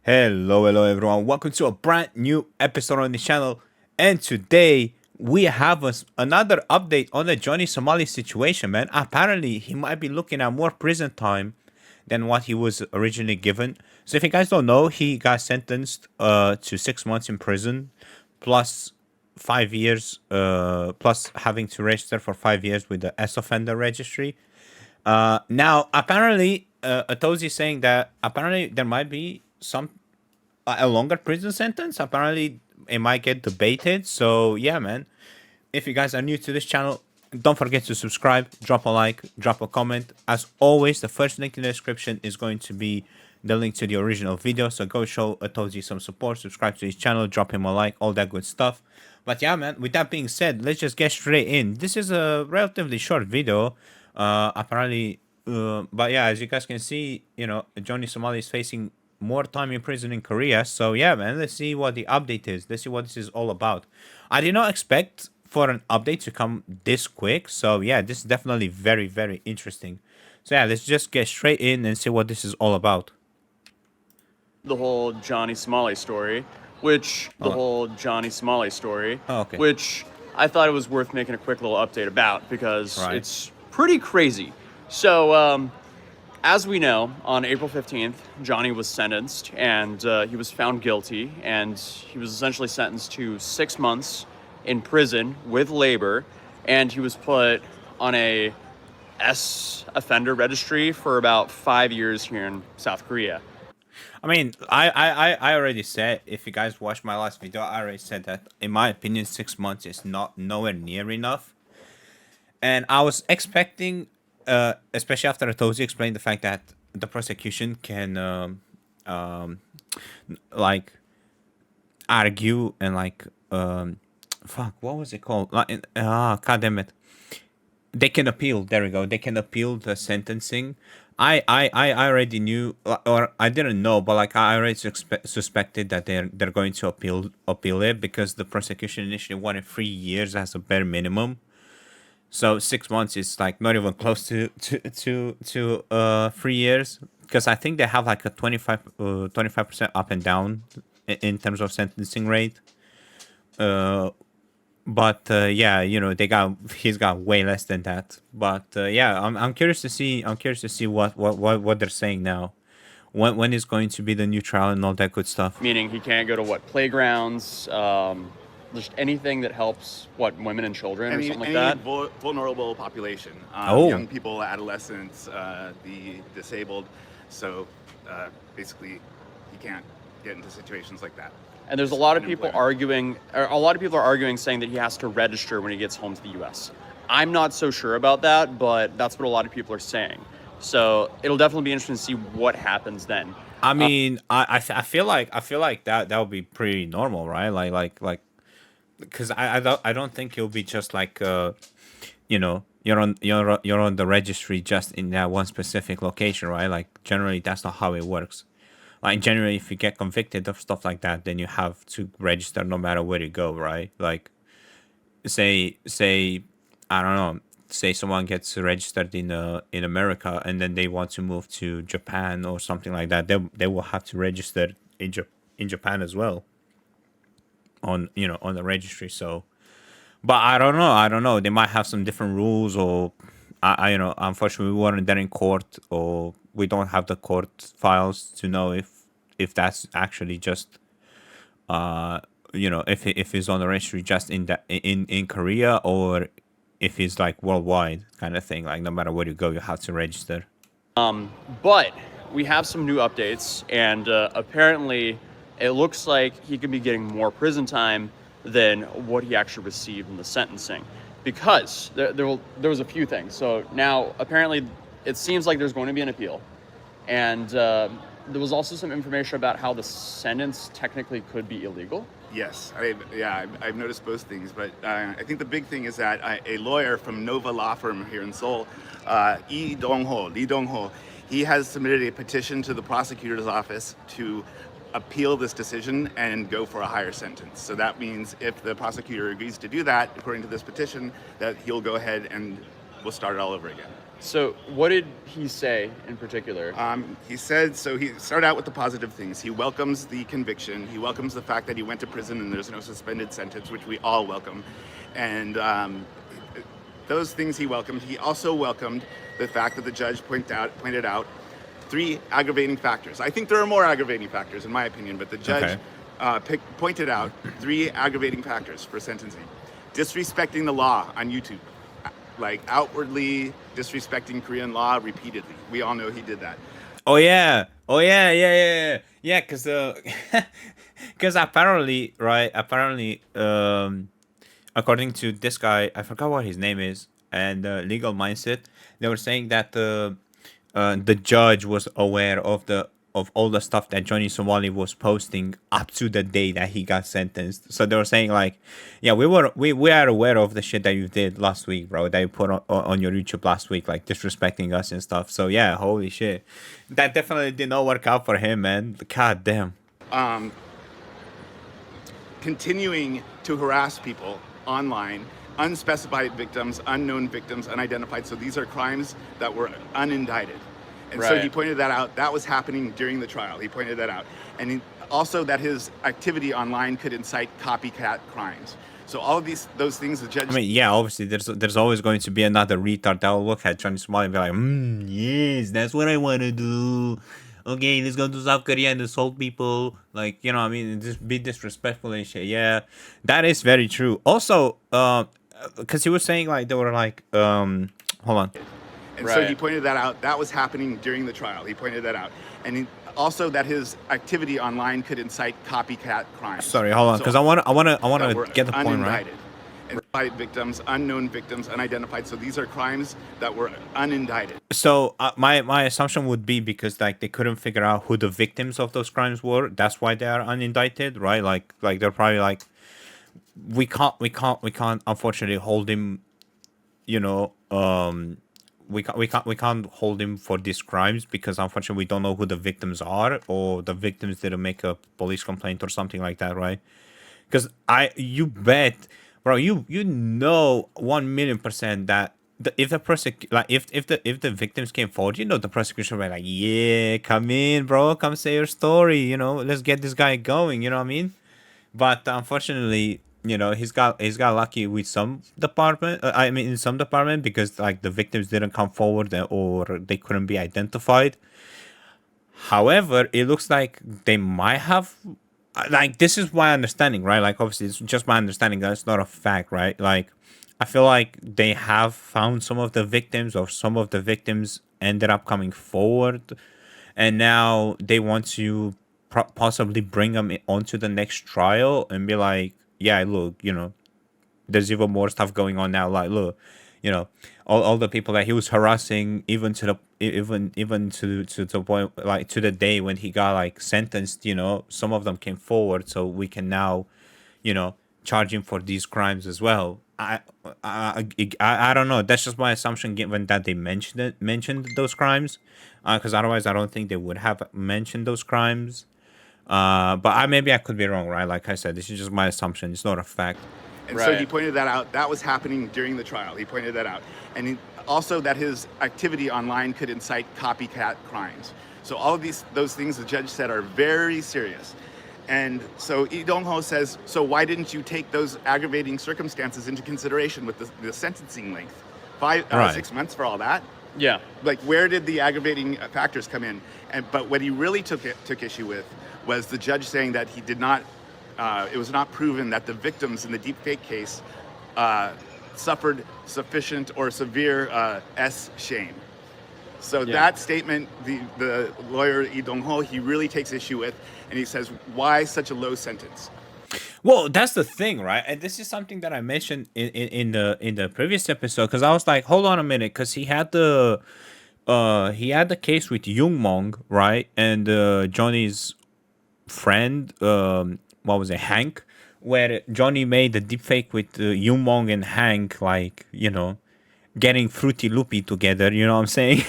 Hello everyone. Welcome to a brand new episode on the channel. And today we have another update on the Johnny Somali situation, man. Apparently, he might be looking at more prison time than what he was originally given. So if you guys don't know, he got sentenced to 6 months in prison plus 5 years plus having to register for 5 years with the S offender registry. Now apparently Atozi saying that apparently there might be a longer prison sentence. Apparently, it might get debated. So yeah, man. If you guys are new to this channel, don't forget to subscribe, drop a like, drop a comment. As always, the first link in the description is going to be the link to the original video. So go show Atozi some support, subscribe to his channel, drop him a like, all that good stuff. But yeah, man, with that being said, let's just get straight in. This is a relatively short video. But yeah, as you guys can see, Johnny Somali is facing more time in prison in Korea. So yeah, man, let's see what the update is. Let's see what this is all about. I did not expect for an update to come this quick. So yeah, this is definitely very, very interesting. So yeah, let's just get straight in and see what this is all about. The whole Johnny Somali story, which I thought it was worth making a quick little update about because it's pretty crazy. So, as we know, on April 15th, Johnny was sentenced and he was found guilty, and he was essentially sentenced to 6 months in prison with labor, and he was put on a S offender registry for about 5 years here in South Korea. I mean, I already said, if you guys watched my last video, I already said that, in my opinion, 6 months is nowhere near enough. And I was expecting, especially after Atozi explained the fact that the prosecution can, like, argue and, like, fuck, what was it called? Like, god damn it. They can appeal. There we go. They can appeal the sentencing. I already knew, or I didn't know, but like I already suspected that they're going to appeal it, because the prosecution initially wanted 3 years as a bare minimum. So 6 months is like not even close to 3 years, because I think they have like a 25% up and down in terms of sentencing rate. But yeah, he's got way less than that. But yeah, I'm curious to see what they're saying now. When is going to be the new trial and all that good stuff? Meaning he can't go to playgrounds, just anything that helps women and children or something like that. Vulnerable population, young people, adolescents, the disabled. So basically, he can't get into situations like that. And there's a lot of people arguing, saying that he has to register when he gets home to the U.S. I'm not so sure about that, but that's what a lot of people are saying. So it'll definitely be interesting to see what happens then. I mean, I feel like that would be pretty normal, right? Like, because I don't think it'll be just like you're on the registry just in that one specific location, right? Like generally that's not how it works. Like generally, if you get convicted of stuff like that, then you have to register no matter where you go, right? Like, say I don't know, say someone gets registered in America and then they want to move to Japan or something like that, they will have to register in Japan as well on the registry. So, but I don't know. They might have some different rules, or unfortunately we weren't there in court, or we don't have the court files to know if that's actually just if he's on the registry just in Korea, or if he's like worldwide kind of thing, like no matter where you go you have to register. But we have some new updates, and apparently it looks like he could be getting more prison time than what he actually received in the sentencing, because there was a few things. So now apparently it seems like there's going to be an appeal, and there was also some information about how the sentence technically could be illegal. Yes, I've noticed both things, but I think the big thing is that a lawyer from Nova Law Firm here in Seoul, Lee Dong-ho, he has submitted a petition to the prosecutor's office to appeal this decision and go for a higher sentence. So that means if the prosecutor agrees to do that, according to this petition, that he'll go ahead and we'll start it all over again. So what did he say in particular? He said, so he started out with the positive things. He welcomes the conviction. He welcomes the fact that he went to prison and there's no suspended sentence, which we all welcome. And those things he welcomed. He also welcomed the fact that the judge pointed out 3 aggravating factors. I think there are more aggravating factors, in my opinion, but the judge pointed out 3 aggravating factors for sentencing. Disrespecting the law on YouTube, like outwardly disrespecting Korean law repeatedly. We all know he did that. Oh yeah, yeah. Because because apparently, right? Apparently, according to this guy, I forgot what his name is, and Legal Mindset, they were saying that the judge was aware of all the stuff that Johnny Somali was posting up to the day that he got sentenced. So they were saying like, yeah, we are aware of the shit that you did last week, bro, that you put on your YouTube last week, like disrespecting us and stuff. So yeah, holy shit, that definitely did not work out for him, man. God damn. Continuing to harass people online, unspecified victims, unknown victims, unidentified. So these are crimes that were unindicted. And so he pointed that out. That was happening during the trial. He pointed that out. And also that his activity online could incite copycat crimes. So all of those things the judge... I mean, yeah, obviously there's always going to be another retard that will look at Johnny Somali and be like, yes, that's what I want to do. Okay, let's go to South Korea and assault people. Like, you know what I mean? Just be disrespectful and shit. Yeah, that is very true. Also, because he was saying like, they were like, hold on. And so he pointed that out. That was happening during the trial. He pointed that out. And also that his activity online could incite copycat crimes. Sorry, hold on, because I want to get the point right. And victims, unknown victims, unidentified. So these are crimes that were unindicted. So my assumption would be because like they couldn't figure out who the victims of those crimes were. That's why they are unindicted, right? Like they're probably like, we can't unfortunately hold him, you know, we can't hold him for these crimes because unfortunately we don't know who the victims are, or the victims didn't make a police complaint or something like that, right? Because you bet, bro, you know 1,000,000% that if the if the victims came forward, you know the prosecution were like, yeah, come in, bro, come say your story, you know, let's get this guy going, you know what I mean? But unfortunately, you know, he's got lucky with some department. I mean, in some department, because like the victims didn't come forward or they couldn't be identified. However, it looks like they might have. Like, this is my understanding, right? Like, obviously, it's just my understanding. That's not a fact, right? Like, I feel like they have found some of the victims, or some of the victims ended up coming forward, and now they want to possibly bring them onto the next trial and be like, yeah, look, you know, there's even more stuff going on now. Like, look, you know, all the people that he was harassing, even to the point, like to the day when he got like sentenced, you know, some of them came forward, so we can now, you know, charge him for these crimes as well. I don't know. That's just my assumption, given that they mentioned those crimes, because otherwise I don't think they would have mentioned those crimes. But maybe I could be wrong, right? Like I said, this is just my assumption. It's not a fact. And so he pointed that out. That was happening during the trial. He pointed that out. And also that his activity online could incite copycat crimes. So all of those things the judge said are very serious. And so Lee Dong-ho says, so why didn't you take those aggravating circumstances into consideration with the sentencing length? 6 months for all that? Yeah. Like, where did the aggravating factors come in? But what he really took issue with was the judge saying that he did not, it was not proven that the victims in the deepfake case suffered sufficient or severe shame. So that statement, the lawyer Lee Dong-ho, he really takes issue with, and he says, why such a low sentence? Well, that's the thing, right? And this is something that I mentioned in the previous episode, because I was like, hold on a minute, because he had the case with Young Mong, right? And Johnny's friend, what was it, Hank, where Johnny made the deepfake with Young Mong and Hank, like, you know, getting Fruity Loopy together, you know what I'm saying?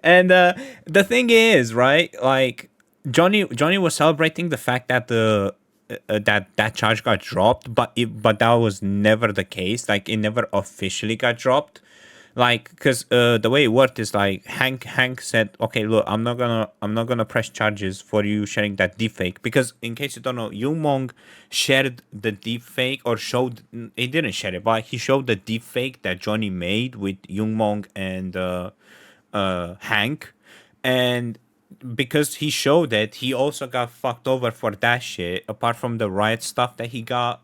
And the thing is, right, like Johnny was celebrating the fact that that charge got dropped, but that was never the case. Like, it never officially got dropped. like because the way it worked is like Hank said, okay, look, I'm not gonna press charges for you sharing that deepfake, because in case you don't know, Mong shared the deepfake, or showed, he didn't share it, but he showed the deepfake that Johnny made with Mong and Hank. And because he showed it, he also got fucked over for that shit, apart from the riot stuff that he got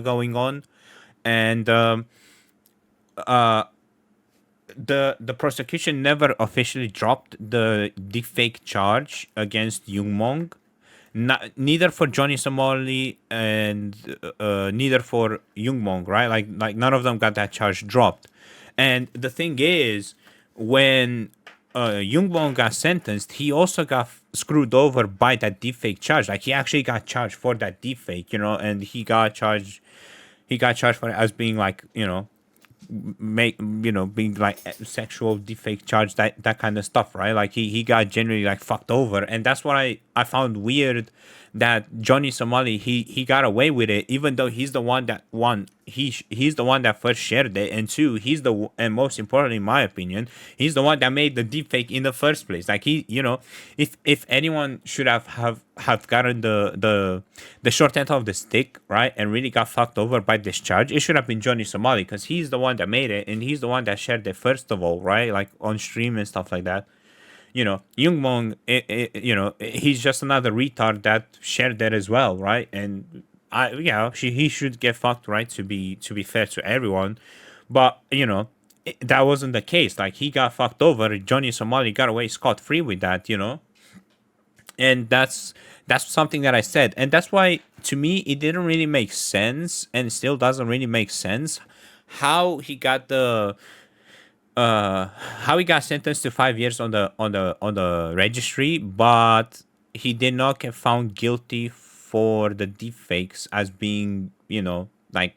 going on. And the prosecution never officially dropped the deepfake charge against Mong. Neither for Johnny Somali and neither for Mong, right? Like none of them got that charge dropped. And the thing is, when Mong got sentenced, he also got screwed over by that deepfake charge. Like he actually got charged for that deepfake, and he got charged. He got charged for it as being like, being like sexual defake charge, that kind of stuff, right? Like he got generally like fucked over. And that's what I found weird, that Johnny Somali, he got away with it, even though he's the one that won. He's the one that first shared it, and two, and most importantly, in my opinion, he's the one that made the deepfake in the first place. Like if anyone should have gotten the short end of the stick, right, and really got fucked over by this charge, it should have been Johnny Somali, because he's the one that made it, and he's the one that shared it first of all, right, like on stream and stuff like that. Mong, he's just another retard that shared that as well, right? And he should get fucked, right? To be fair to everyone, but that wasn't the case. Like he got fucked over. Johnny Somali got away scot free with that, and that's something that I said, and that's why to me it didn't really make sense, and still doesn't really make sense how he got how he got sentenced to 5 years on the registry, but he did not get found guilty for the deepfakes as being, like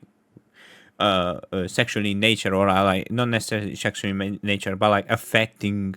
sexually in nature, or like not necessarily sexually in nature, but like affecting,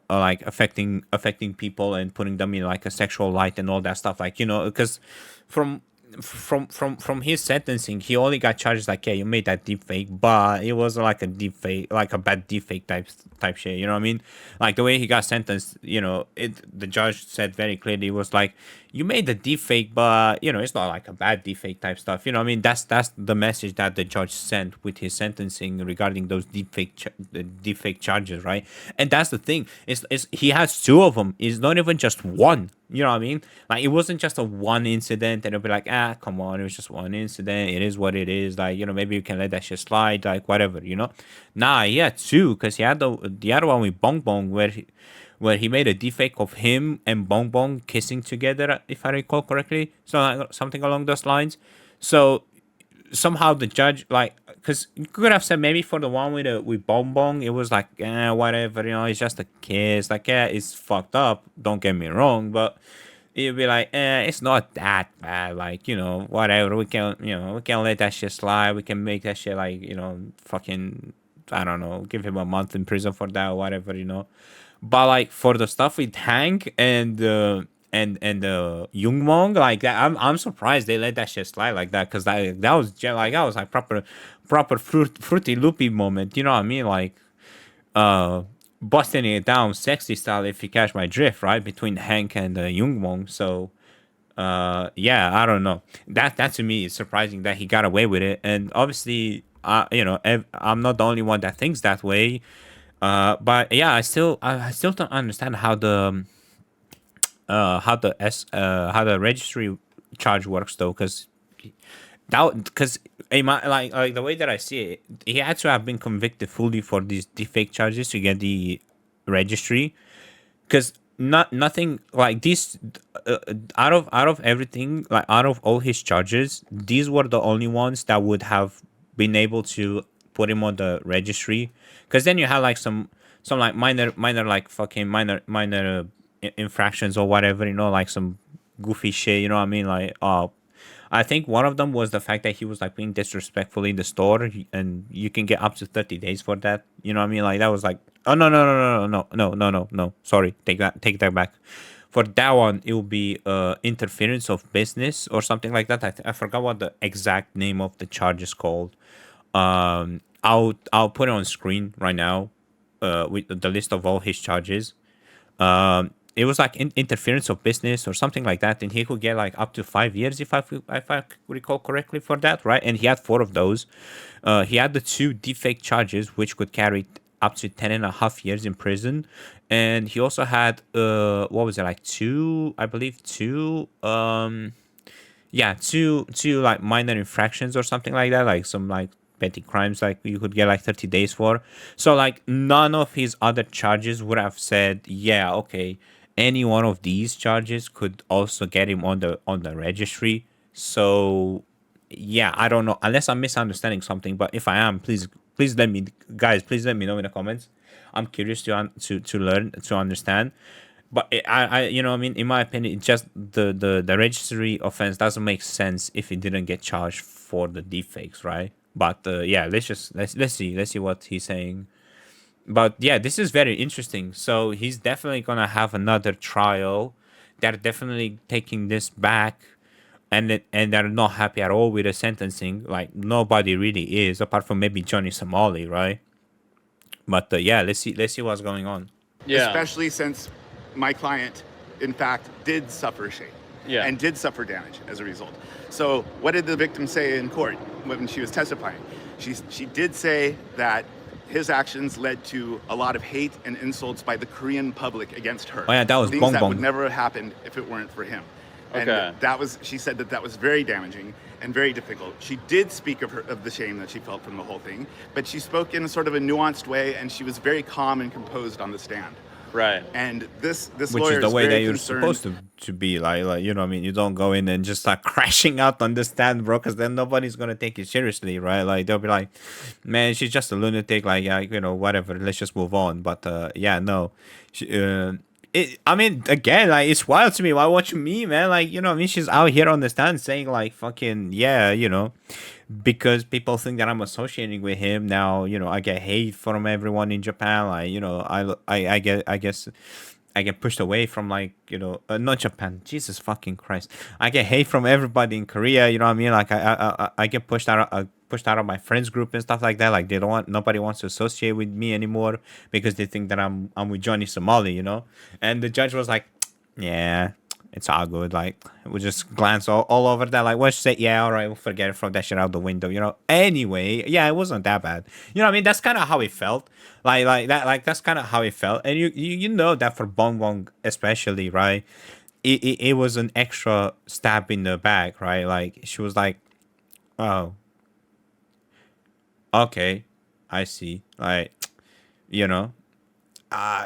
like affecting people and putting them in like a sexual light and all that stuff, like because from from his sentencing, he only got charged like, yeah, you made that deep fake, but it wasn't like a deep fake, like a bad deep fake type shit. You know what I mean? Like the way he got sentenced, the judge said very clearly, it was like, you made the deep fake, but it's not like a bad deep fake type stuff. You know what I mean? That's the message that the judge sent with his sentencing regarding those the deep fake charges, right? And that's the thing. Is he has two of them. It's not even just one. You know what I mean? Like it wasn't just a one incident, and it'll be like, come on, it was just one incident. It is what it is. Like maybe you can let that shit slide. Like whatever. Nah, he had two, because he had the other one with Bong Bong, where he made a deepfake of him and Bong Bong kissing together, if I recall correctly, so like, something along those lines. So somehow the judge, like, because you could have said maybe for the one with Bong Bong, it was like, whatever, it's just a kiss. Like, yeah, it's fucked up. Don't get me wrong, but it'd be like, it's not that bad. Like, whatever. We can let that shit slide. We can make that shit like, fucking, I don't know, give him a month in prison for that or whatever. But like for the stuff with Hank and Young Mong, like that, I'm surprised they let that shit slide like that, because that was like proper fruity loopy moment. You know what I mean? Like busting it down sexy style, if you catch my drift, right, between Hank and Young Mong. So yeah, I don't know. That to me is surprising that he got away with it, and obviously, I'm not the only one that thinks that way. But yeah, I still don't understand how the registry charge works though, because like the way that I see it, he had to have been convicted fully for these defake charges to get the registry, because nothing like this, out of everything, like out of all his charges, these were the only ones that would have been able to put him on the registry, because then you have like some like minor like fucking minor infractions or whatever, like some goofy shit, you know what I mean? Like I think one of them was the fact that he was like being disrespectful in the store, and you can get up to 30 days for that. You know what I mean? Like that was like, oh no. Sorry, take that back. For that one, it will be interference of business or something like that. I forgot what the exact name of the charge is called. I'll put it on screen right now, with the list of all his charges. It was like interference of business or something like that, and he could get like up to 5 years if I recall correctly for that, right? And he had four of those. He had the two defect charges, which could carry up to 10.5 years in prison, and he also had what was it, like two, I believe two, yeah, two like minor infractions or something like that, like some like petty crimes, like you could get like 30 days for. So like none of his other charges would have said, yeah, okay, any one of these charges could also get him on the registry. So yeah, I don't know, unless I'm misunderstanding something, but if I am, please let me, guys, please let me know in the comments. I'm curious to learn, to understand. But you know, I mean, in my opinion, it just the registry offense doesn't make sense if he didn't get charged for the deepfakes, right? But yeah, let's see what he's saying. But yeah, this is very interesting. So he's definitely gonna have another trial. They're definitely taking this back, and they're not happy at all with the sentencing. Like nobody really is, apart from maybe Johnny Somali, right? But yeah, let's see what's going on. Yeah. Especially since my client, in fact, did suffer shame and did suffer damage as a result. So what did the victim say in court when she was testifying? She did say that his actions led to a lot of hate and insults by the Korean public against her. Oh yeah, that was things Bong that Bong. would never have happened if it weren't for him. And that was, she said that was very damaging and very difficult. She did speak of the shame that she felt from the whole thing, but she spoke in sort of a nuanced way, and she was very calm and composed on the stand. Right. And this Which lawyer is the way that you're concerned. supposed to be, like you know what I mean, you don't go in and just start crashing out on the stand, bro, because then nobody's gonna take you seriously, right? Like they'll be like, man, she's just a lunatic, like yeah, you know, whatever, let's just move on. But yeah, no, I mean, again, like it's wild to me. Why watch me, man? Like you know what I mean, she's out here on the stand saying like fucking yeah, you know, because people think that I'm associating with him now. You know, I get hate from everyone in Japan. Like, you know, I guess I get pushed away from, like, you know, not Japan. Jesus fucking Christ! I get hate from everybody in Korea. You know what I mean? Like I get pushed out of my friends group and stuff like that. Like they don't want, nobody wants to associate with me anymore because they think that I'm with Johnny Somali. You know, and the judge was like, yeah, it's all good. Like we just glance all over that. Like, let's say, yeah, all right, we'll forget it, throw that shit out the window. You know. Anyway, yeah, it wasn't that bad. You know what I mean? That's kind of how it felt. Like that. Like that's kind of how it felt. And you know that for Bong Bong especially, right? It was an extra stab in the back, right? Like she was like, oh, okay, I see. Like, you know,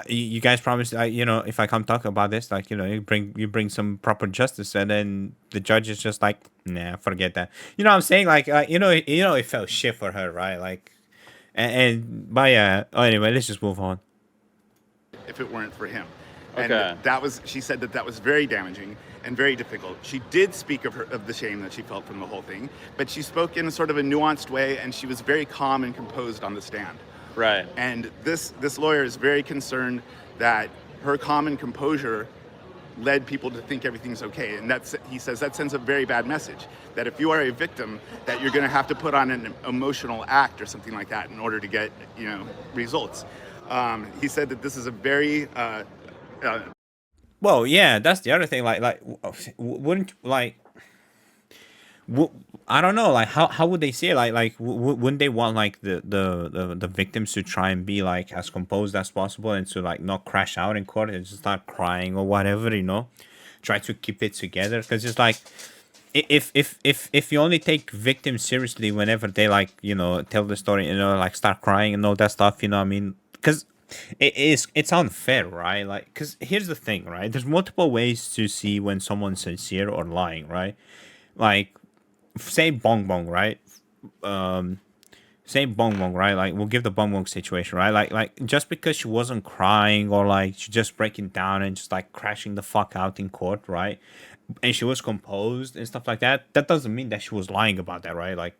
you guys promised, you know, if I come talk about this, like, you know, you bring some proper justice, and then the judge is just like, nah, forget that. You know what I'm saying? Like, you know, it felt shit for her, right? Like, but yeah. Oh, anyway, let's just move on. If it weren't for him. And that was, she said that was very damaging and very difficult. She did speak of the shame that she felt from the whole thing, but she spoke in sort of a nuanced way, and she was very calm and composed on the stand. Right. And this lawyer is very concerned that her calm and composure led people to think everything's okay. And he says that sends a very bad message, that if you are a victim, that you're going to have to put on an emotional act or something like that in order to get, you know, results. He said that this is a very well, yeah, that's the other thing. Like, wouldn't like, I don't know. Like, how would they say it? Like, wouldn't they want like the victims to try and be like as composed as possible and to like not crash out in court and just start crying or whatever, you know, try to keep it together, because it's like, if you only take victims seriously whenever they, like, you know, tell the story, you know, like start crying and all that stuff, you know what I mean? Because it's unfair, right? Like, because here's the thing, right? There's multiple ways to see when someone's sincere or lying, right? Like, say Bong Bong, right? Say Bong Bong, right? Like, we'll give the Bong Bong situation, right? Like just because she wasn't crying or like she just breaking down and just like crashing the fuck out in court, right? And she was composed and stuff like that, that doesn't mean that she was lying about that, right? Like,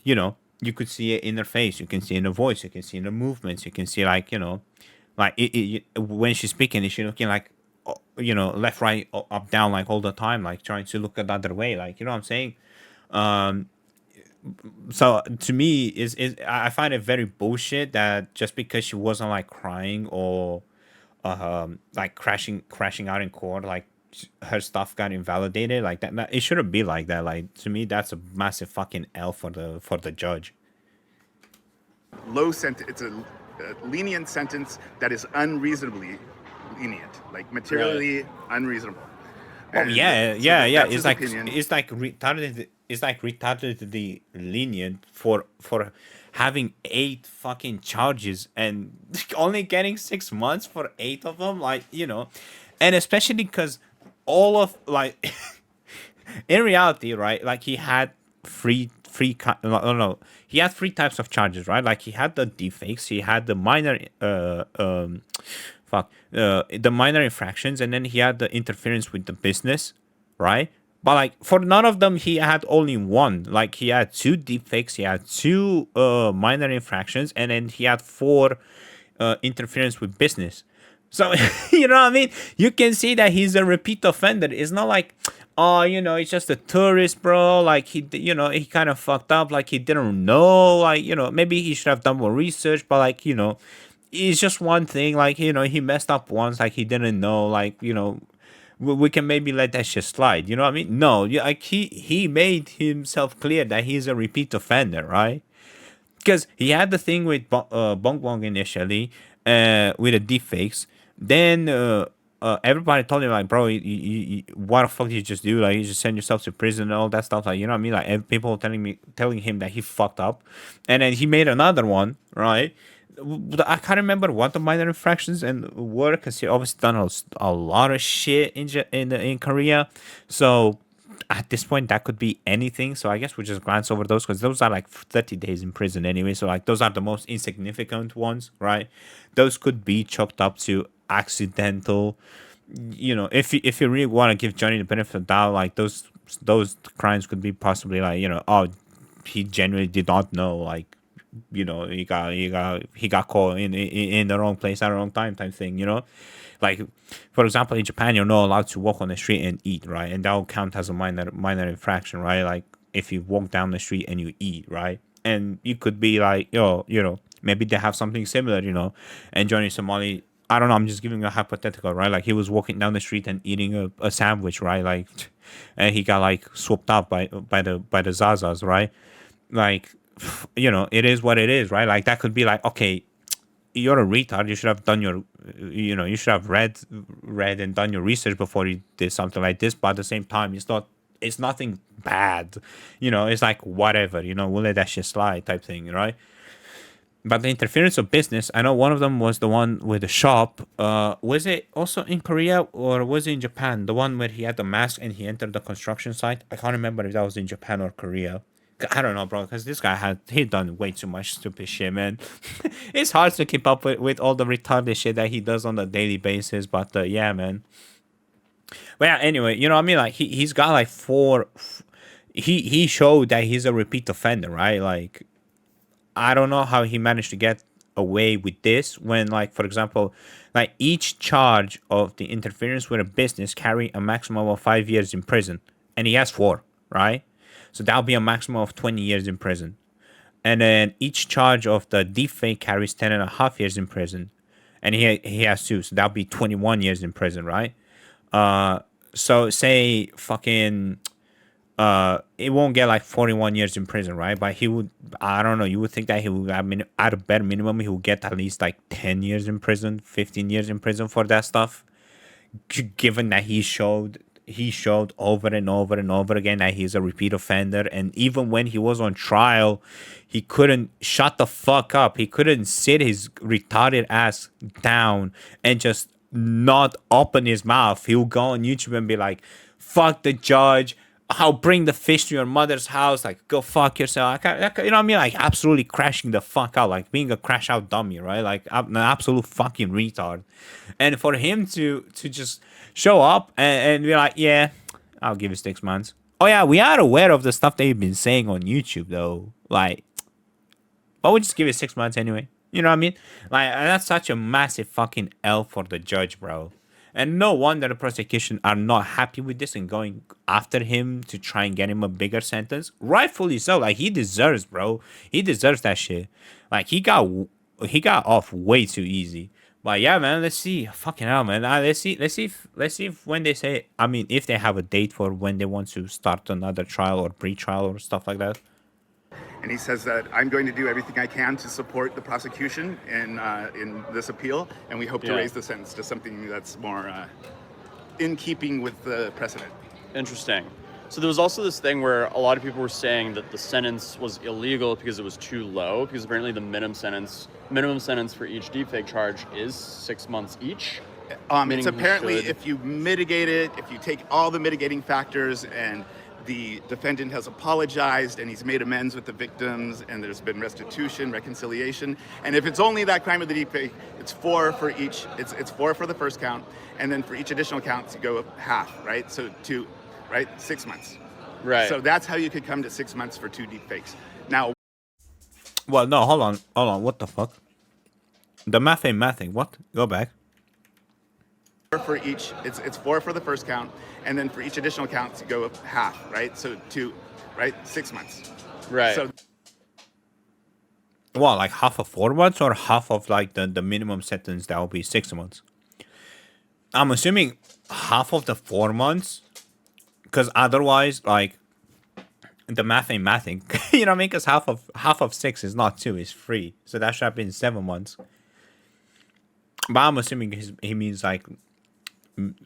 you know, you could see it in her face, you can see it in her voice, you can see it in her movements, you can see, like, you know, like when she's speaking, is she looking like, you know, left, right, up, down, like all the time, like trying to look the other way, like, you know what I'm saying? So to me, is I find it very bullshit that just because she wasn't like crying or like crashing out in court, like her stuff got invalidated like that. It shouldn't be like that. Like to me, that's a massive fucking L for the judge. Low sentence. It's a lenient sentence that is unreasonably lenient, like materially unreasonable. Oh And yeah, so yeah. that's his opinion. It's like retarded. It's like retardedly lenient for having 8 fucking charges and only getting 6 months for 8 of them. Like and especially because all of like in reality, right? Like he had no, he had 3 types of charges, right? Like he had the defakes, he had the minor the minor infractions, and then he had the interference with the business, right? But like for none of them, he had only one. Like he had 2 deepfakes, he had 2 minor infractions, and then he had 4 interference with business. So you know what I mean? You can see that he's a repeat offender. It's not like, oh, he's just a tourist, bro. Like he kind of fucked up. Like he didn't know. Like maybe he should have done more research. But like it's just one thing. Like he messed up once. Like he didn't know. Like we can maybe let that shit slide. You know what I mean? No, like he made himself clear that he's a repeat offender, right? Because he had the thing with Bong Bong initially, with the deepfakes. Then everybody told him like, bro, what the fuck did you just do? Like, you just send yourself to prison and all that stuff. Like, you know what I mean? Like, people telling him that he fucked up, and then he made another one, right? I can't remember what the minor infractions and were, because he obviously done a lot of shit in Korea. So at this point, that could be anything. So I guess we just glance over those because those are like 30 days in prison anyway. So like those are the most insignificant ones, right? Those could be chalked up to accidental. If you really want to give Johnny the benefit of the doubt, like those crimes could be possibly like oh, he genuinely did not know, like he got caught in the wrong place at the wrong time type thing. Like for example, in Japan, you're not allowed to walk on the street and eat, right? And that will count as a minor infraction, right? Like if you walk down the street and you eat, right? And you could be like, maybe they have something similar, and Johnny Somali, I don't know, I'm just giving a hypothetical, right? Like he was walking down the street and eating a sandwich, right? Like, and he got like swooped up by the Zazas, right? Like, it is what it is, right? Like that could be like, okay, you're a retard. You should have done you should have read and done your research before you did something like this. But at the same time, it's nothing bad. It's like whatever. We'll let that shit slide type thing, right? But the interference of business, I know one of them was the one with the shop. Was it also in Korea or was it in Japan? The one where he had the mask and he entered the construction site. I can't remember if that was in Japan or Korea. I don't know, bro, because this guy he done way too much stupid shit, man. It's hard to keep up with all the retarded shit that he does on a daily basis. But yeah, man. But yeah, anyway, you know what I mean? Like he's got like 4. He showed that he's a repeat offender, right? Like I don't know how he managed to get away with this when, like, for example, like each charge of the interference with a business carry a maximum of 5 years in prison, and he has 4, right? So that'll be a maximum of 20 years in prison. And then each charge of the deepfake carries 10.5 years in prison, and he has 2, so that'll be 21 years in prison, right? So say fucking it won't get like 41 years in prison, right? But he would, I don't know, you would think that he would, at a bare minimum, he would get at least like 10 years in prison, 15 years in prison for that stuff. Given that he showed over and over and over again that he's a repeat offender. And even when he was on trial, he couldn't shut the fuck up. He couldn't sit his retarded ass down and just not open his mouth. He'll go on YouTube and be like, fuck the judge, I'll bring the fish to your mother's house. Like, go fuck yourself. You know what I mean? Like, absolutely crashing the fuck out. Like, being a crash out dummy, right? Like, an absolute fucking retard. And for him to just show up and be like, yeah, I'll give you 6 months. Oh, yeah, we are aware of the stuff that you've been saying on YouTube, though. Like, but we'll just give it 6 months anyway. You know what I mean? Like, that's such a massive fucking L for the judge, bro. And no wonder the prosecution are not happy with this and going after him to try and get him a bigger sentence. Rightfully so. Like, he deserves, bro. He deserves that shit. Like, he got off way too easy. But yeah, man, let's see. Fucking hell, man. Let's see if when they say, I mean, if they have a date for when they want to start another trial or pre-trial or stuff like that. And he says that I'm going to do everything I can to support the prosecution in this appeal, and we hope to raise the sentence to something that's more in keeping with the precedent. Interesting. So there was also this thing where a lot of people were saying that the sentence was illegal because it was too low, because apparently the minimum sentence for each deepfake charge is 6 months each. It's apparently if you mitigate it, if you take all the mitigating factors, and the defendant has apologized and he's made amends with the victims, and there's been restitution, reconciliation, and if it's only that crime of the deepfake, it's 4 for each. It's 4 for the first count, and then for each additional count to go half, right? So 6 months. Right. So that's how you could come to 6 months for 2 deepfakes. Now. Well, no, hold on. What the fuck? The math ain't mathing. What? Go back. For each, it's 4 for the first count, and then for each additional count to go half, right? So 6 months. Right. So. Well, like half of 4 months or half of like the minimum sentence that will be 6 months? I'm assuming half of the 4 months, because otherwise, like, the math ain't mathing. You know what I mean? Because half of 6 is not 2, it's 3. So that should have been 7 months. But I'm assuming he means like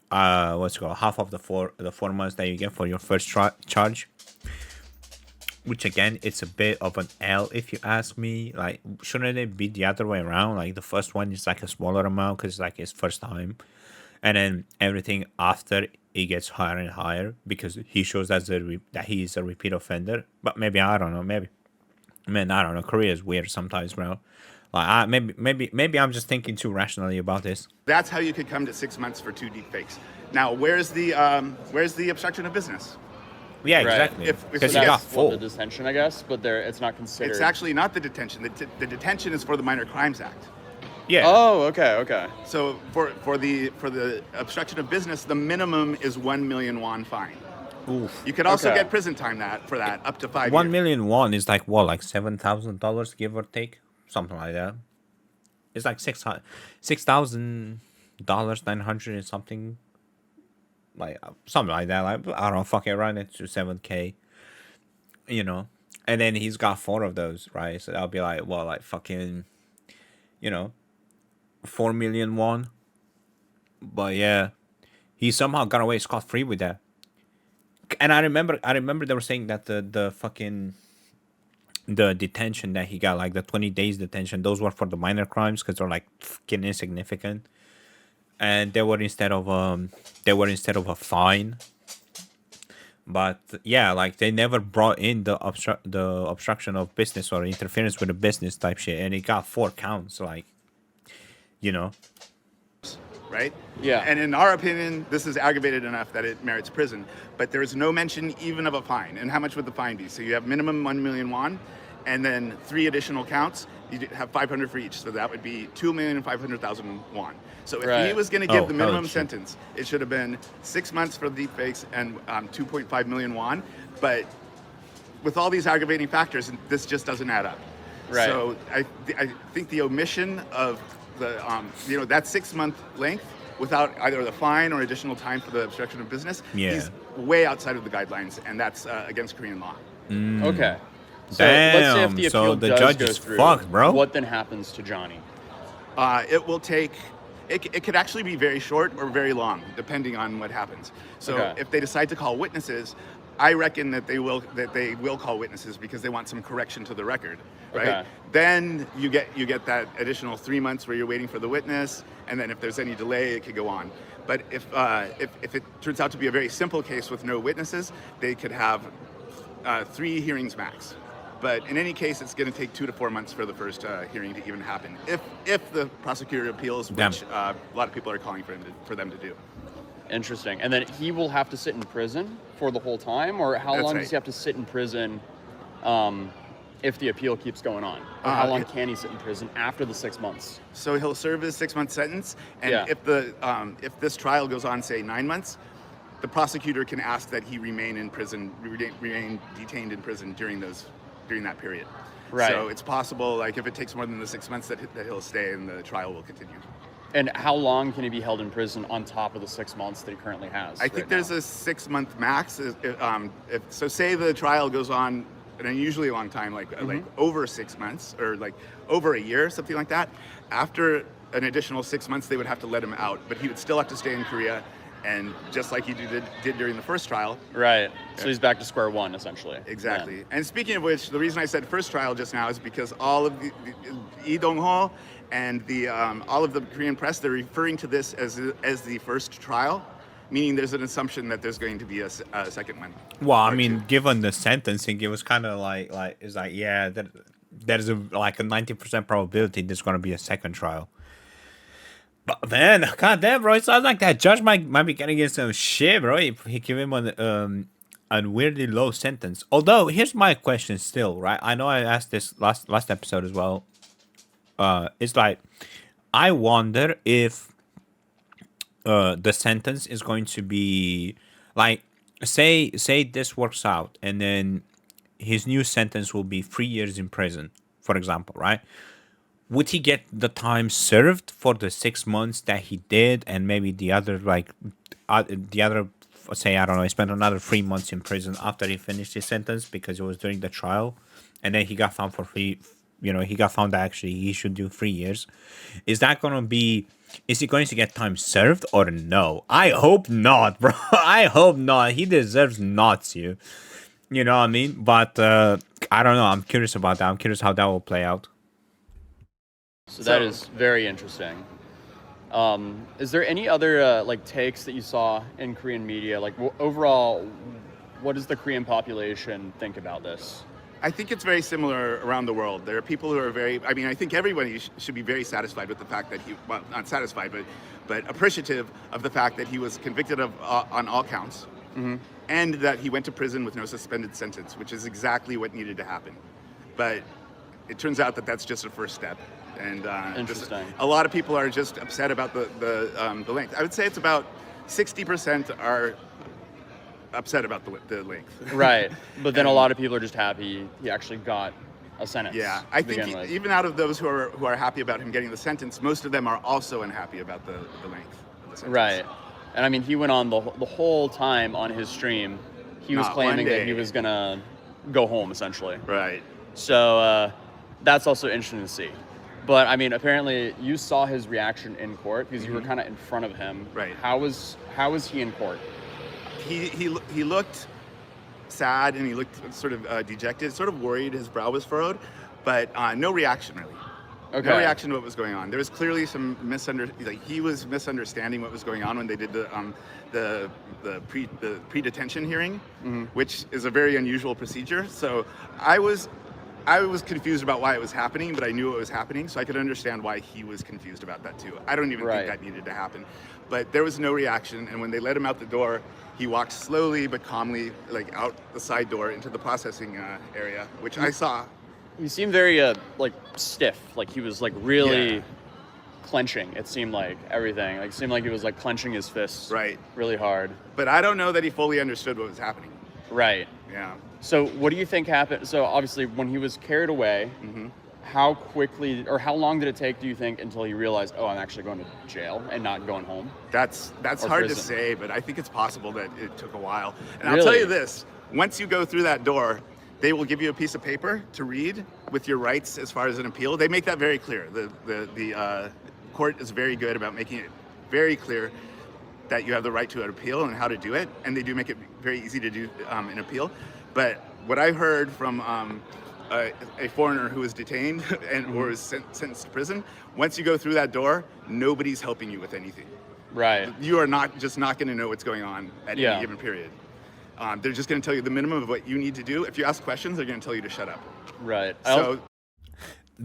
what's it called, half of the 4 months that you get for your first charge, which again, it's a bit of an L if you ask me. Like, shouldn't it be the other way around? Like, the first one is like a smaller amount because like his first time, and then everything after it gets higher and higher because he shows that he is a repeat offender. But maybe, I don't know, maybe, man, I don't know, Korea is weird sometimes, bro. Like, maybe I'm just thinking too rationally about this. That's how you could come to 6 months for 2 deepfakes. Now, where's the obstruction of business? Yeah, right. Exactly. Because he got full. The detention, I guess, but it's not considered. It's actually not the detention. The detention is for the Minor Crimes Act. Yeah. Oh, okay. So for the obstruction of business, the minimum is 1 million won fine. Oof. You could also get prison time for that up to 5 years. 1 million won is like what, like $7,000, give or take, something like that. It's like $6,000, 900 and something, like something like that. Like, I don't know, fucking run it to 7K, you know. And then he's got 4 of those, right? So that'll be like, well, like fucking, 4 million won. But yeah, he somehow got away scot-free with that. And I remember they were saying that the fucking the detention that he got, like the 20 days detention, those were for the minor crimes because they're like fucking insignificant, and they were instead of a fine. But yeah, like they never brought in the obstruction of business or interference with the business type shit, and it got 4 counts, like, Right? Yeah. And in our opinion, this is aggravated enough that it merits prison. But there is no mention even of a fine. And how much would the fine be? So you have minimum 1 million won, and then 3 additional counts. You have 500 for each. So that would be 2,500,000 won. So if he was going to give the minimum sentence, it should have been 6 months for the deepfakes and 2.5 million won. But with all these aggravating factors, this just doesn't add up. Right. So I think the omission of the that 6 month length without either the fine or additional time for the obstruction of business is way outside of the guidelines, and that's against Korean law. Okay. So Damn, let's say if the appeal the does judge go is through, fucked, bro. What then happens to Johnny? It will take. It could actually be very short or very long, depending on what happens. So if they decide to call witnesses, I reckon that they will call witnesses because they want some correction to the record, right? Okay. Then you get that additional 3 months where you're waiting for the witness, and then if there's any delay, it could go on. But if it turns out to be a very simple case with no witnesses, they could have 3 hearings max. But in any case, it's going to take 2 to 4 months for the first hearing to even happen, if the prosecutor appeals, which a lot of people are calling for them to do. Interesting. And then he will have to sit in prison for the whole time, or how long does he have to sit in prison if the appeal keeps going on? Or how long can he sit in prison after the 6 months? So he'll serve his 6-month sentence, and Yeah. if this trial goes on, say 9 months, the prosecutor can ask that he remain in prison, remain detained in prison during that period. Right. So it's possible, like if it takes more than the 6 months, that he'll stay and the trial will continue. And how long can he be held in prison on top of the 6 months that he currently has? I think there's a 6-month max. So say the trial goes on an unusually long time, like over 6 months or like over a year, something like that. After an additional 6 months, they would have to let him out, but he would still have to stay in Korea. And just like he did during the first trial. Right. So he's back to square one, essentially. Exactly. Yeah. And speaking of which, the reason I said first trial just now is because all of the Lee Dong-ho and all of the Korean press, they're referring to this as the first trial, meaning there's an assumption that there's going to be a second one. Well, I mean, given the sentencing, it was kind of like it's like, yeah, there's a 90% probability there's going to be a second trial. But man, goddamn, bro, it sounds like that judge might be getting in some shit, bro. He give him a weirdly low sentence. Although, here's my question still, right? I know I asked this last episode as well. It's like, I wonder if the sentence is going to be like, say this works out, and then his new sentence will be 3 years in prison, for example, right? Would he get the time served for the 6 months that he did, and maybe the other say, I don't know, he spent another 3 months in prison after he finished his sentence because it was during the trial, and then he got found for free. He got found that actually he should do 3 years. Is he going to get time served or no? I hope not, bro. I hope not. He deserves not to. You know what I mean? But I don't know. I'm curious about that. I'm curious how that will play out. So that is very interesting. Is there any other takes that you saw in Korean media? Like overall, what does the Korean population think about this? I think it's very similar around the world. There are people who are I think everybody should be very satisfied with the fact that not satisfied, but appreciative of the fact that he was convicted of on all counts, and that he went to prison with no suspended sentence, which is exactly what needed to happen. But it turns out that that's just a first step. And Interesting. A lot of people are just upset about the length. I would say it's about 60% are upset about the length. Right, but then a lot of people are just happy he actually got a sentence. Yeah, I think even out of those who are happy about him getting the sentence, most of them are also unhappy about the length of the sentence. Right, and I mean he went on the whole time on his stream. He was claiming that he was gonna go home essentially. Right. So that's also interesting to see. But I mean, apparently you saw his reaction in court because you were kind of in front of him. Right. How was he in court? He looked sad and he looked sort of dejected, sort of worried. His brow was furrowed, but no reaction really. Okay. No reaction to what was going on. There was clearly some he was misunderstanding what was going on when they did the pre-detention hearing, which is a very unusual procedure. So I was confused about why it was happening, but I knew it was happening, so I could understand why he was confused about that too. I don't even think that needed to happen. But there was no reaction, and when they let him out the door, he walked slowly but calmly, out the side door into the processing area, which I saw. He seemed very stiff, like he was really clenching. It seemed like everything. It seemed like he was clenching his fists really hard. But I don't know that he fully understood what was happening. Right. Yeah. So what do you think happened? So obviously when he was carried away, how quickly or how long did it take, do you think, until he realized, oh, I'm actually going to jail and not going home? That's hard to say, but I think it's possible that it took a while. And Really? I'll tell you this, once you go through that door, they will give you a piece of paper to read with your rights as far as an appeal. They make that very clear. The court is very good about making it very clear that you have the right to an appeal and how to do it, and they do make it very easy to do an appeal. But what I heard from a foreigner who was detained and or was sentenced to prison, once you go through that door, nobody's helping you with anything. Right. You are not going to know what's going on at any given period. They're just going to tell you the minimum of what you need to do. If you ask questions, they're going to tell you to shut up. Right. So,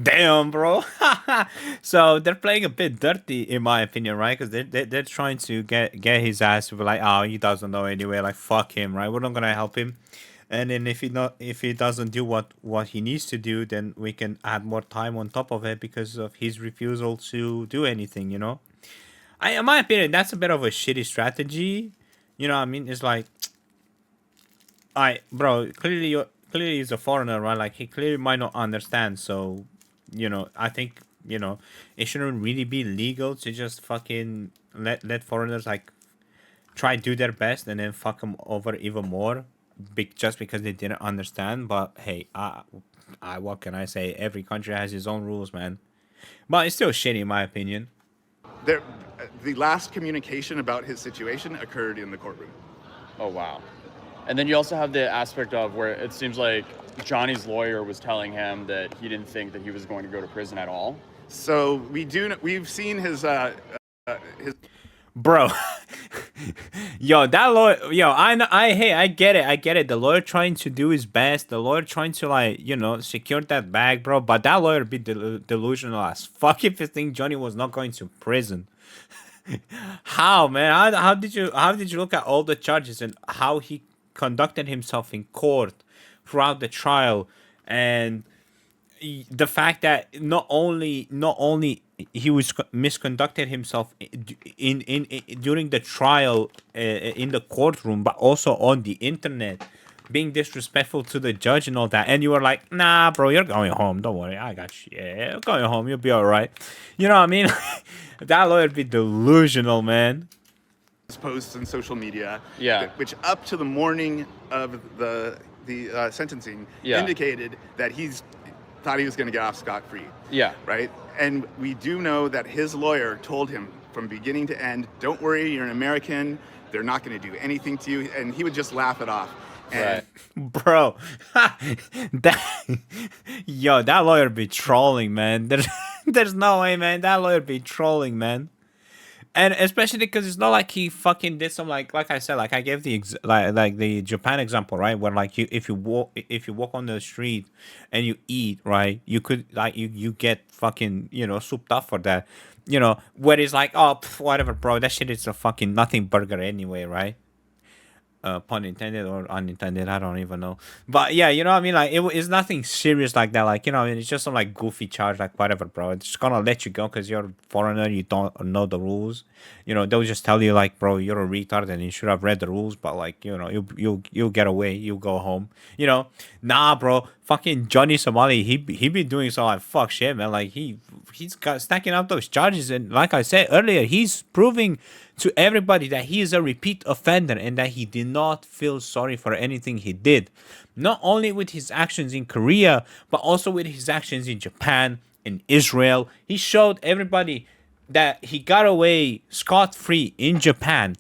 damn, bro. So they're playing a bit dirty, in my opinion, right? Because they're trying to get his ass to be like, oh, he doesn't know anyway. Fuck him, right? We're not gonna help him. And then if he doesn't do what he needs to do, then we can add more time on top of it because of his refusal to do anything. In my opinion, that's a bit of a shitty strategy. You know what I mean? It's like, bro, clearly he's a foreigner, right? Like he clearly might not understand. So, I think it shouldn't really be legal to just fucking let foreigners like try do their best and then fuck them over even more, just because they didn't understand. But hey, what can I say? Every country has its own rules, man. But it's still shitty in my opinion. There, the last communication about his situation occurred in the courtroom. Oh, wow. And then you also have the aspect of where it seems like Johnny's lawyer was telling him that he didn't think that he was going to go to prison at all. So we've seen his bro. Yo, that lawyer, I get it. The lawyer trying to do his best. The lawyer trying to like, secure that bag, bro. But that lawyer be delusional as fuck if you think Johnny was not going to prison. How, man? How did you look at all the charges and how he conducted himself in court throughout the trial, and the fact that not only he was misconducted himself in during the trial in the courtroom, but also on the internet, being disrespectful to the judge and all that. And you were like, nah, bro, you're going home. Don't worry, I got you. Yeah, you're going home. You'll be all right. You know what I mean? That lawyer be delusional, man. Posts on social media, yeah, which up to the morning of the sentencing indicated that he's thought he was going to get off scot-free. Yeah. Right? And we do know that his lawyer told him from beginning to end, don't worry, you're an American, they're not going to do anything to you, and he would just laugh it off. And right. Bro, that lawyer be trolling, man. There's no way, man. That lawyer be trolling, man. And especially because it's not like he fucking did some like I said, like I gave the like the Japan example, right? Where like if you walk on the street and you eat, right, you could like you get fucking souped up for that, where it's like, oh, whatever, bro, that shit is a fucking nothing burger anyway, right? Pun intended or unintended, I don't even know. But yeah, you know what I mean? Like it's nothing serious like that. Like, it's just some like goofy charge, like whatever, bro. It's just gonna let you go because you're a foreigner, you don't know the rules. They'll just tell you like, bro, you're a retard and you should have read the ruls, but like, you'll get away, you'll go home. Nah, bro. Fucking Johnny Somali, he be doing some like fuck shit, man. Like he's got stacking up those charges, and like I said earlier, he's proving to everybody that he is a repeat offender and that he did not feel sorry for anything he did. Not only with his actions in Korea, but also with his actions in Japan, in Israel. He showed everybody that he got away scot-free in Japan.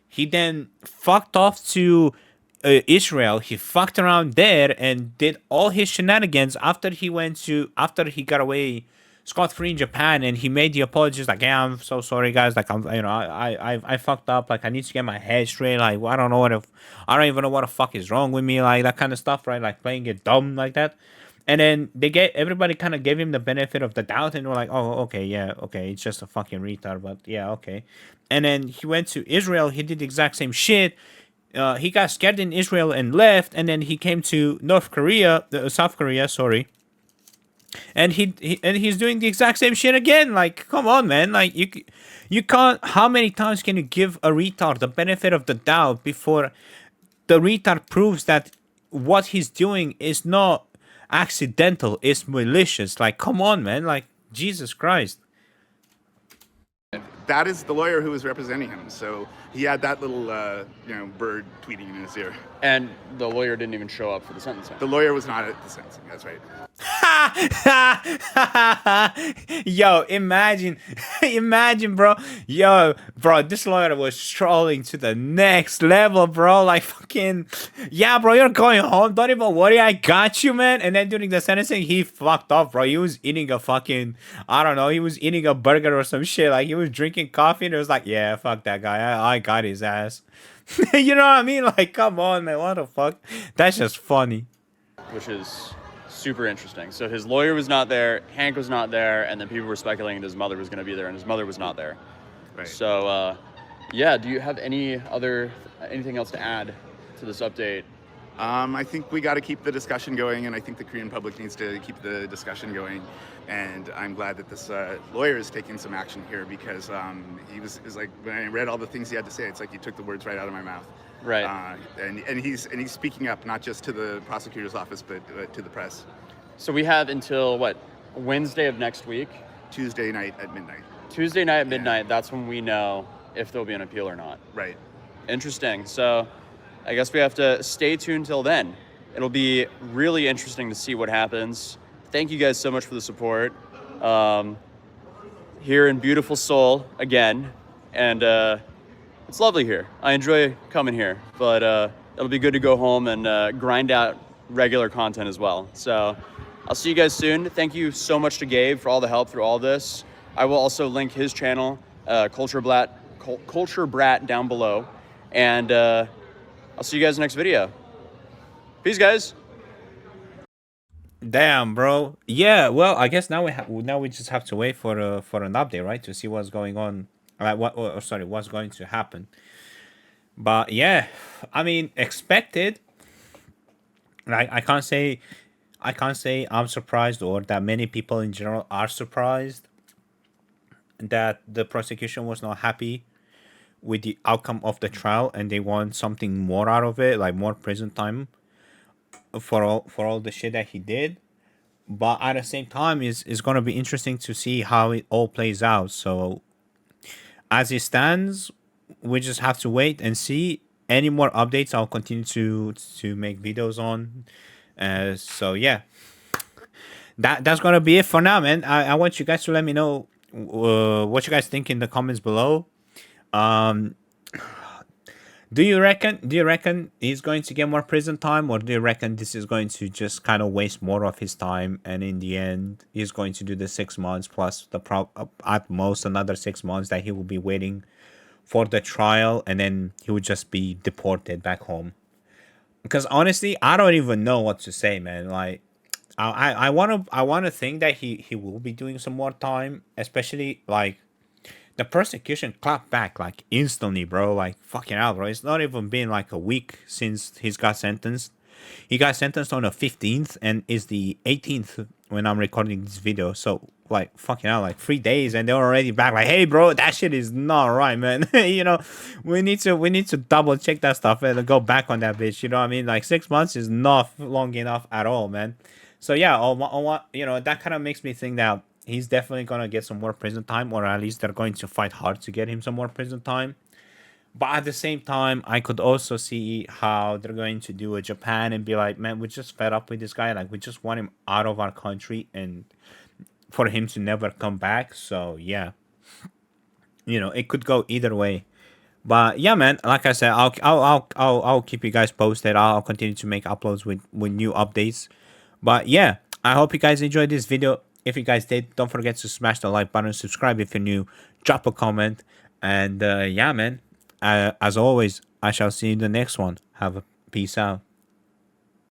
He then fucked off to Israel. He fucked around there and did all his shenanigans after he got away scot-free in Japan, and he made the apologies like, yeah, I'm so sorry, guys, like I fucked up, like I need to get my head straight, like I don't even know what the fuck is wrong with me, like that kind of stuff, right? Like playing it dumb like that. And then everybody kind of gave him the benefit of the doubt, and we're like, oh, okay, yeah, okay, it's just a fucking retard, but yeah, okay. And then he went to Israel, he did the exact same shit. He got scared in Israel and left, and then he came to South Korea, sorry. And he's doing the exact same shit again. Like, come on, man. Like, you can't. How many times can you give a retard the benefit of the doubt before the retard proves that what he's doing is not accidental, it's malicious? Like, come on, man. Like, Jesus Christ. That is the lawyer who was representing him. So he had that little, bird tweeting in his ear. And the lawyer didn't even show up for the sentencing. The lawyer was not at the sentencing. That's right. Yo, imagine, bro. Yo, bro, this lawyer was trolling to the next level, bro. Like, fucking, yeah, bro, you're going home. Don't even worry, I got you, man. And then during the sentencing, he fucked off, bro. He was eating a fucking, I don't know, he was eating a burger or some shit. Like, he was drinking coffee, and it was like, yeah, fuck that guy. I got his ass. You know what I mean? Like, come on, man. What the fuck? That's just funny. Which is super interesting. So his lawyer was not there, Hank was not there, and then people were speculating that his mother was going to be there, and his mother was not there. Right. So, yeah, do you have anything else to add to this update I think we got to keep the discussion going, and I think the Korean public needs to keep the discussion going. And I'm glad that this lawyer is taking some action here, because he was like, when I read all the things he had to say, it's like he took the words right out of my mouth. Right. And he's speaking up, not just to the prosecutor's office, but to the press. So we have until what, Wednesday of next week? Tuesday night at midnight. Tuesday night at midnight. That's when we know if there'll be an appeal or not. Right. Interesting. So I guess we have to stay tuned till then. It'll be really interesting to see what happens. Thank you guys so much for the support. Here in beautiful Seoul again. And it's lovely here. I enjoy coming here. But it'll be good to go home and grind out regular content as well. So I'll see you guys soon. Thank you so much to Gabe for all the help through all this. I will also link his channel, Culture Brat, down below. And I'll see you guys next video. Peace, guys. Damn, bro. Yeah, well, I guess now we just have to wait for an update, right, to see what's going on, like what's going to happen. But yeah, I mean, expected. Like I can't say I'm surprised, or that many people in general are surprised that the prosecution was not happy with the outcome of the trial, and they want something more out of it, like more prison time for all the shit that he did. But at the same time, it's gonna be interesting to see how it all plays out. So as it stands, we just have to wait and see. Any more updates, I'll continue to make videos on. So yeah, that's gonna be it for now, man. I want you guys to let me know what you guys think in the comments below. Do you reckon he's going to get more prison time, or do you reckon this is going to just kind of waste more of his time, and in the end he's going to do the 6 months plus at most another 6 months that he will be waiting for the trial, and then he would just be deported back home? Because honestly, I don't even know what to say, man. Like, I wanna think that he will be doing some more time, especially like the persecution clapped back like instantly, bro. Like fucking hell, bro. It's not even been like a week since he's got sentenced. He got sentenced on the 15th, and is the 18th when I'm recording this video. So like fucking hell, like 3 days, and they're already back. Like, hey, bro, that shit is not right, man. You know, we need to double check that stuff and go back on that bitch. You know what I mean? Like 6 months is not long enough at all, man. So yeah, you know, that kind of makes me think that he's definitely gonna get some more prison time, or at least they're going to fight hard to get him some more prison time. But at the same time, I could also see how they're going to do a Japan and be like, man, we're just fed up with this guy. Like, we just want him out of our country and for him to never come back. So yeah, you know, it could go either way. But yeah, man, like I said, I'll keep you guys posted. I'll continue to make uploads with new updates. But yeah, I hope you guys enjoyed this video. If you guys did, don't forget to smash the like button, subscribe if you're new, drop a comment, and yeah, man, as always, I shall see you in the next one. Have a peace out.